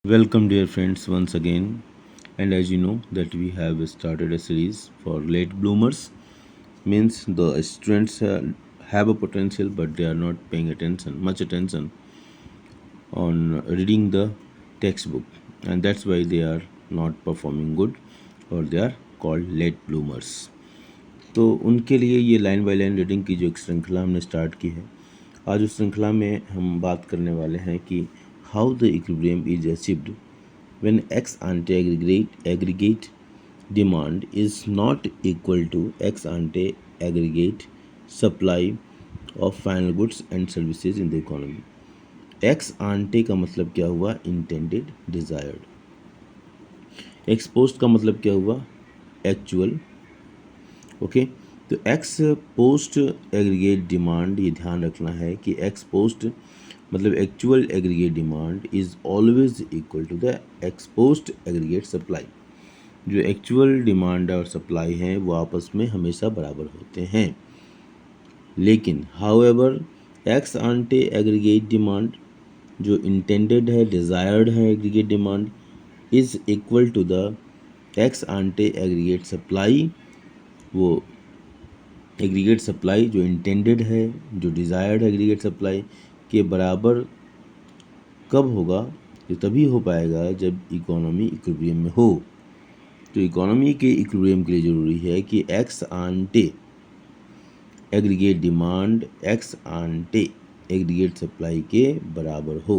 Welcome, dear friends, once again. And as you know, that we have started a series for late bloomers. Means the students have a potential, but they are not paying much attention on reading the textbook, and that's why they are not performing good, or they are called late bloomers. तो उनके लिए ये line by line reading की जो एक श्रृंखला हमने start की है, आज उस श्रृंखला में हम बात करने वाले हैं कि how the equilibrium is achieved when x ante aggregate demand is not equal to x ante aggregate supply of final goods and services in the economy. x ante का मतलब क्या हुआ? Intended desired. एक्स पोस्ट का मतलब क्या हुआ? Actual. Okay, तो ex post aggregate demand, ये ध्यान रखना है कि एक्स पोस्ट मतलब actual aggregate demand is always equal to the ex post aggregate supply. जो एक्चुअल डिमांड और सप्लाई हैं वो आपस में हमेशा बराबर होते हैं. लेकिन however ex ante aggregate demand जो इंटेंडेड है, डिज़ायर्ड है aggregate demand, is equal to the ex ante aggregate supply. वो एग्रीगेट सप्लाई जो इंटेंडेड है, जो डिज़ायर्ड है एग्रीगेट सप्लाई के बराबर कब होगा? ये तभी हो पाएगा जब इकोनॉमी इक्विलिब्रियम में हो. तो इकोनॉमी के इक्विलिब्रियम के लिए ज़रूरी है कि ex ante aggregate demand ex ante aggregate supply के बराबर हो,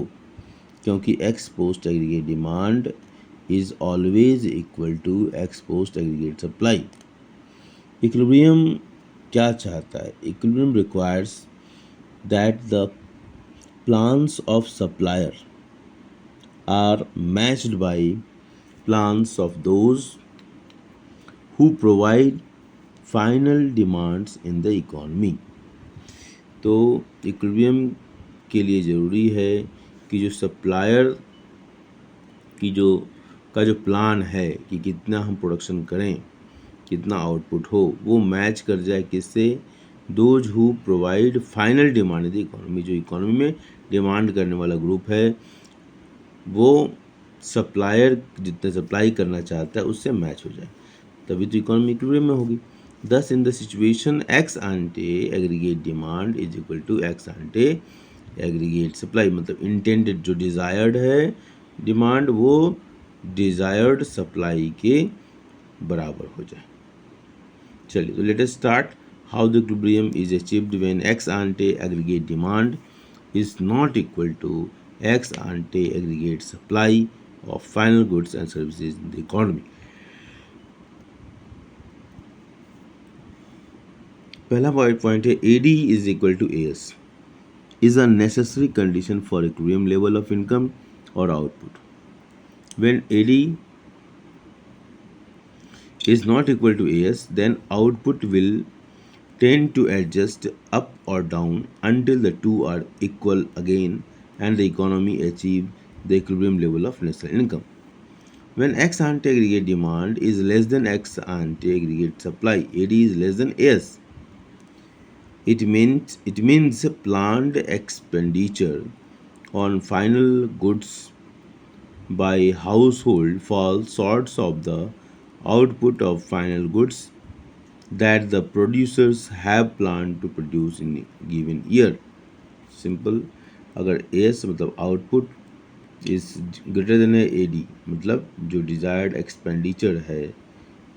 क्योंकि ex post aggregate demand is always equal to ex post aggregate supply. Equilibrium क्या चाहता है? Equilibrium requires that the plans of supplier are matched by plans of those who provide final demands in the economy. तो equilibrium के लिए ज़रूरी है कि जो सप्लायर की जो प्लान है कि कितना हम प्रोडक्शन करें, कितना आउटपुट हो, वो मैच कर जाए किससे? Those who provide final demand in the economy. जो इकोनॉमी में डिमांड करने वाला ग्रुप है वो सप्लायर जितना सप्लाई करना चाहता है उससे मैच हो जाए, तभी तो इकोनॉमी इक्विलिब्रियम में होगी. Thus in the situation ex ante aggregate demand is equal to ex ante aggregate supply. मतलब इंटेंडेड जो डिज़ायर्ड है डिमांड वो डिज़ायर्ड सप्लाई के बराबर हो जाए. चलिए, तो let us start. How the equilibrium is achieved when ex ante aggregate demand is not equal to ex ante aggregate supply of final goods and services in the economy. पहला point है AD is equal to AS is a necessary condition for equilibrium level of income or output. When AD is not equal to AS, then output will tend to adjust up or down until the two are equal again and the economy achieve the equilibrium level of national income. When ex ante aggregate demand is less than ex ante aggregate supply, AD is less than AS. It means planned expenditure on final goods by household falls short of the output of final goods that the producers have planned to produce in a given year. Simple. अगर AS मतलब output is greater then AD, मतलब जो desired expenditure है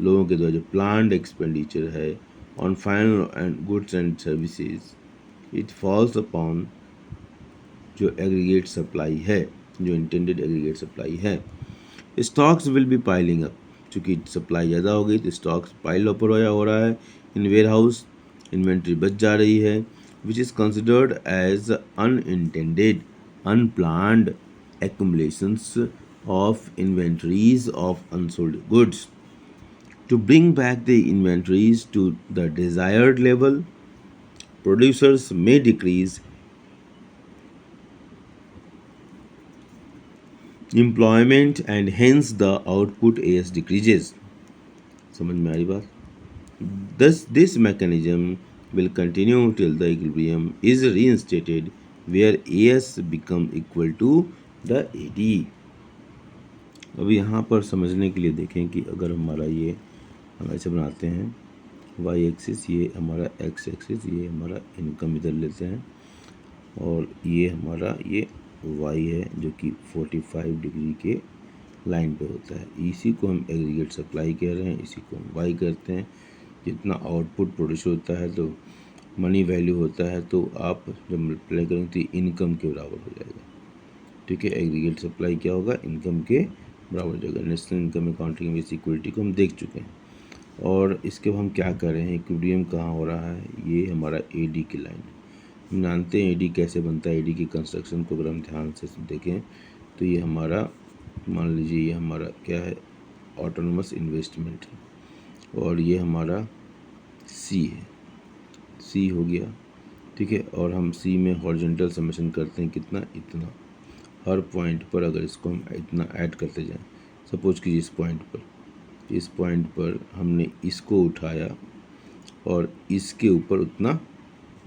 लोगों के द्वारा, जो planned expenditure है on final and goods and services, it falls upon जो एग्रीगेट सप्लाई है, जो इंटेंडेड एग्रीगेट सप्लाई है. Stocks will be piling up. चूँकि सप्लाई ज़्यादा हो गई तो स्टॉक्स पाइल अप हो रहा है इन वेयर हाउस, इन्वेंट्री बच जा रही है, which is considered as unintended unplanned accumulations of inventories of unsold goods. To bring back the inventories to the desired level, producers may decrease employment and hence the output AS decreases. समझ में आ रही बात? Thus, this mechanism will continue till the equilibrium is reinstated where AS become equal to the AD. अब यहाँ पर समझने के लिए देखें कि अगर हमारा ये हम ऐसे बनाते हैं वाई एक्सिस, ये हमारा एक्स एक्सिस, ये हमारा इनकम इधर लेते हैं और ये हमारा ये वाई है जो कि 45 डिग्री के लाइन पे होता है। इसी को हम एग्रीगेट सप्लाई कह रहे हैं, इसी को हम वाई करते हैं। जितना आउटपुट प्रोड्यूस होता है तो मनी वैल्यू होता है, तो आप जब मल्टीप्लाई करेंगे तो इनकम के बराबर हो जाएगा। ठीक है, एग्रीगेट सप्लाई क्या होगा, इनकम के बराबर हो जाएगा। National income accounting base equality को हम देख चुके हैं। और इसके हम क्या कर रहे हैं, इक्विलिब्रियम कहाँ हो रहा है, ये हमारा एडी की लाइन है। हम जानते हैं एडी कैसे बनता है। एडी की कंस्ट्रक्शन को अगर हम ध्यान से देखें तो ये हमारा, मान लीजिए ये हमारा क्या है, ऑटोनोमस इन्वेस्टमेंट है और ये हमारा सी है, सी हो गया। ठीक है, और हम सी में हॉरिजॉन्टल समेशन करते हैं कितना, इतना। हर पॉइंट पर अगर इसको हम इतना ऐड करते जाएं, सपोज कि इस पॉइंट पर हमने इसको उठाया और इसके ऊपर उतना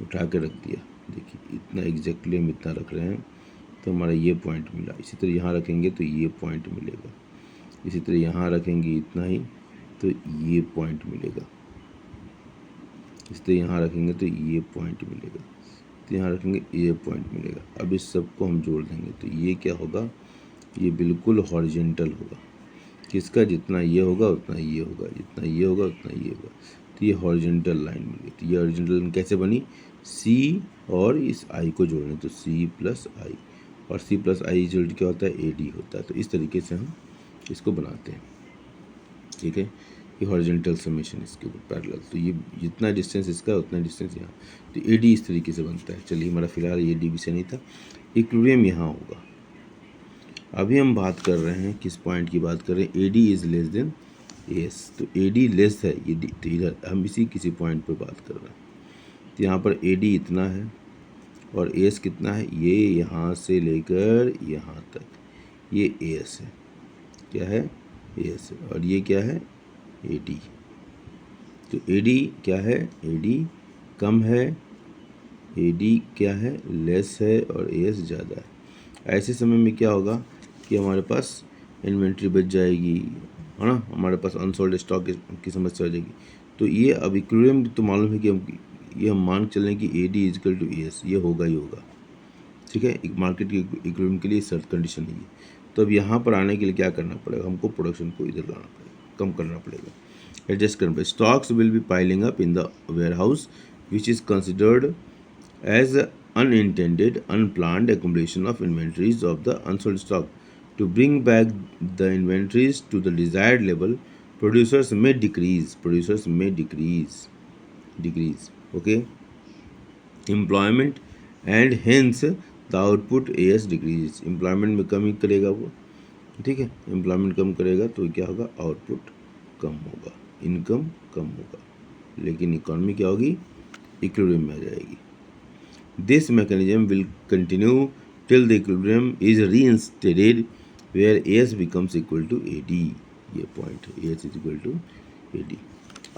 उठा के रख दिया, देखिए इतना एग्जैक्टली हम इतना रख रहे हैं तो हमारा ये पॉइंट मिला। इसी तरह यहाँ रखेंगे तो ये पॉइंट मिलेगा, इसी तरह यहाँ रखेंगे इतना ही तो ये पॉइंट मिलेगा, इस तरह यहाँ रखेंगे तो ये पॉइंट मिलेगा, तो यहाँ रखेंगे ये पॉइंट मिलेगा। अब इस सब को हम जोड़ देंगे तो ये क्या होगा, ये बिल्कुल हॉरिजॉन्टल होगा। किसका, जितना ये होगा उतना ये होगा, जितना ये होगा उतना ये होगा, तो ये हॉरिजॉन्टल लाइन मिली। तो ये हॉरिजॉन्टल लाइन कैसे बनी, सी और इस आई को जोड़ने, तो सी प्लस आई, और सी प्लस आई रिजल्ट क्या होता है, ए डी होता है। तो इस तरीके से हम इसको बनाते हैं। ठीक है, ये हॉरिजॉन्टल समेशन इसके ऊपर पैरेलल, तो ये जितना डिस्टेंस इसका उतना डिस्टेंस यहाँ, तो ए डी इस तरीके से बनता है। चलिए, हमारा फिलहाल ये डी भी से नहीं था, इक्विलिब्रियम यहाँ होगा। अभी हम बात कर रहे हैं, किस पॉइंट की बात कर रहे हैं, A D is less than S. तो ए डी लेस है, ये डी, तो इधर हम इसी किसी पॉइंट पर बात कर रहे हैं। तो यहाँ पर ए डी इतना है और एस कितना है, ये यहाँ से लेकर यहाँ तक, ये एस है, क्या है, एस है, और ये क्या है, ए डी। तो ए डी क्या है, ए डी कम है, ए डी क्या है, लेस है, और एस ज़्यादा है। ऐसे समय में क्या होगा कि हमारे पास इन्वेंट्री बच जाएगी, है ना, हमारे पास अनसोल्ड स्टॉक की समस्या हो जाएगी। तो ये अब इक्विलिब्रियम तो मालूम है कि हम ये हम मान चलें कि A D is equal to S, ये होगा ही होगा। ठीक है, एक मार्केट के इक्विलिब्रियम के लिए शर्त कंडीशन है ये। तो अब यहाँ पर आने के लिए क्या करना पड़ेगा, हमको प्रोडक्शन को इधर लाना पड़ेगा, कम करना पड़ेगा, एडजस्ट करना पड़ेगा। Stocks will be piling up in the warehouse which is considered as unintended unplanned accumulation of inventories of the unsold stock. To bring back the inventories to the desired level, producers may decrease okay, employment, and hence the output as decrease. employment में कमी करेगा वो, ठीक है, employment कम करेगा तो क्या होगा, आउटपुट कम होगा, इनकम कम होगा, लेकिन इकोनॉमी क्या होगी, इक्विलिब्रियम में आ जाएगी। This mechanism will continue till the equilibrium is reinstated where AS becomes equal to AD. ये पॉइंट है, AS is equal to AD।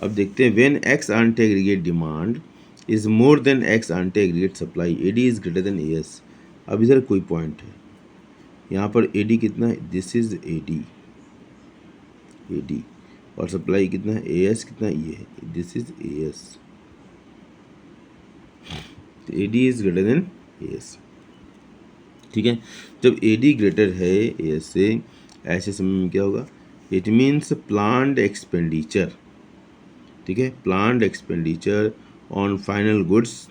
अब देखते हैं, when X ante aggregate demand is more than X ante aggregate supply, AD is greater than AS। अब इधर कोई point है, यहाँ पर AD कितना है, दिस इज AD, और सप्लाई कितना है, AS कितना है, ये है, दिस इज AS। तो A D is greater than S. ठीक है, जब ए डी ग्रेटर है एस से, ऐसे समय में क्या होगा, इट मीन्स प्लान्ड एक्सपेंडिचर। ठीक है, planned expenditure on final goods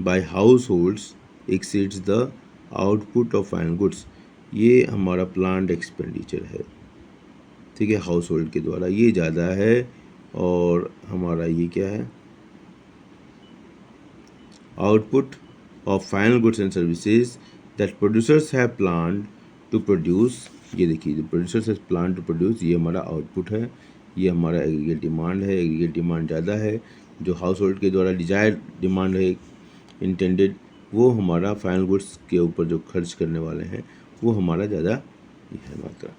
by house holds exceeds the output of final goods. ये हमारा प्लान्ड एक्सपेंडिचर है, ठीक है, हाउस होल्ड के द्वारा ये ज़्यादा है, और हमारा ये क्या है, output of final goods and services that producers have planned to produce। ये देखिए, producers have planned to produce, ये हमारा आउटपुट है, ये हमारा एग्रीगेट डिमांड है। एग्रीगेट डिमांड ज़्यादा है, जो हाउस होल्ड के द्वारा डिजायर्ड डिमांड है इंटेंडेड, वो हमारा फाइनल गुड्स के ऊपर जो खर्च करने वाले हैं वो हमारा ज़्यादा है मात्रा।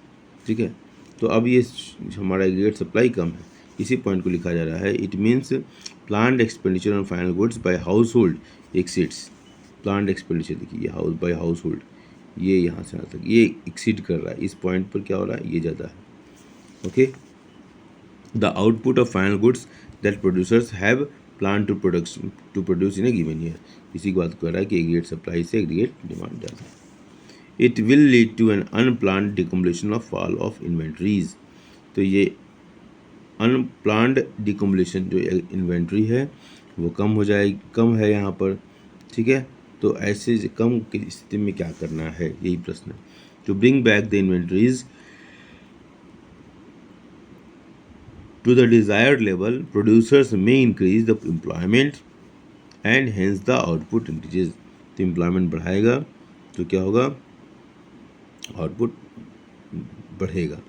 ठीक है, तो अब ये हमारा एग्रीगेट सप्लाई कम है, इसी पॉइंट को लिखा जा रहा है। It means planned expenditure on final goods by house hold exceeds, planned expenditure देखिए, ये हाउस बाय हाउस होल्ड ये यहाँ से यहाँ तक ये एक्सीड कर रहा है, इस पॉइंट पर क्या हो रहा है, ये ज़्यादा है। Okay, the output of final goods that producers have plan to produce in a given year, इसी की बात कर रहा है कि एग्रीगेट सप्लाई से एग्रीगेट डिमांड ज़्यादा है। It will lead to an unplanned decumulation of fall of inventories, तो ये अनप्लान्ड डिकम्बलेशन जो इन्वेंट्री है वो कम हो जाएगी, कम है यहाँ पर, ठीक है। तो ऐसे कम की स्थिति में क्या करना है, यही प्रश्न है। To bring back the inventories to the desired level, producers may increase the employment and hence the output increases, तो employment बढ़ाएगा तो क्या होगा, आउटपुट बढ़ेगा,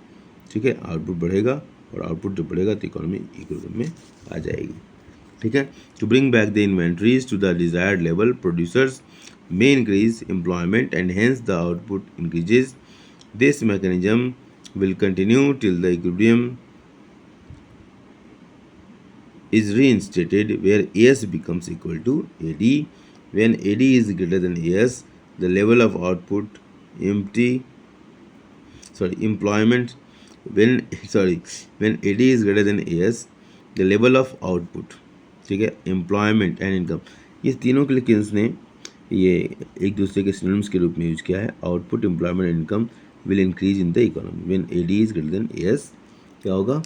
ठीक है, आउटपुट बढ़ेगा और आउटपुट जब बढ़ेगा तो इकोनॉमी इक्विलिब्रियम में आ जाएगी, ठीक है। To bring back the inventories to the desired level, producers may increase employment and hence the output increases. This mechanism will continue till the equilibrium is reinstated where AS becomes equal to AD. When AD is greater than AS, the level of output employment when AD is greater than AS, the level of output, ठीक है, employment and income, ये तीनों के लिए Keynes ने ये एक दूसरे के सिनोनिम्स के रूप में यूज किया है। Output, employment, income will increase in the economy when AD is greater than AS. क्या होगा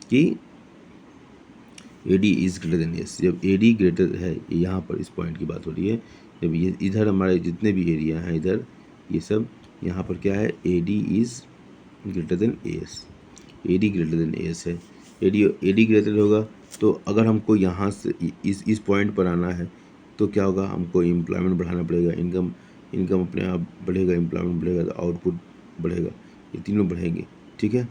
कि AD is greater than S, जब एडी ग्रेटर है, यहाँ पर इस पॉइंट की बात हो रही है, जब ये इधर हमारे जितने भी एरिया हैं इधर ये सब, यहाँ पर क्या है, AD is greater than AS, AD greater than AS है, एडी ग्रेटर होगा तो अगर हमको यहाँ से इस पॉइंट पर आना है तो क्या होगा, हमको एम्प्लॉयमेंट बढ़ाना पड़ेगा, इनकम अपने आप बढ़ेगा, एम्प्लॉयमेंट बढ़ेगा तो आउटपुट बढ़ेगा, ये तीनों बढ़ेंगे, ठीक है।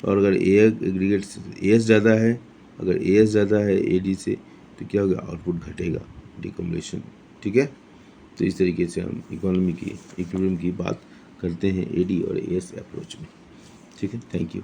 और अगर एग्रीगेट एएस ज़्यादा है, अगर एएस ज़्यादा है एडी से तो क्या होगा, आउटपुट घटेगा, डिकम्बलेशन, ठीक है। तो इस तरीके से हम इकोनॉमी की इक्विलिब्रियम की बात करते हैं एडी और एएस अप्रोच में, ठीक है। Thank you.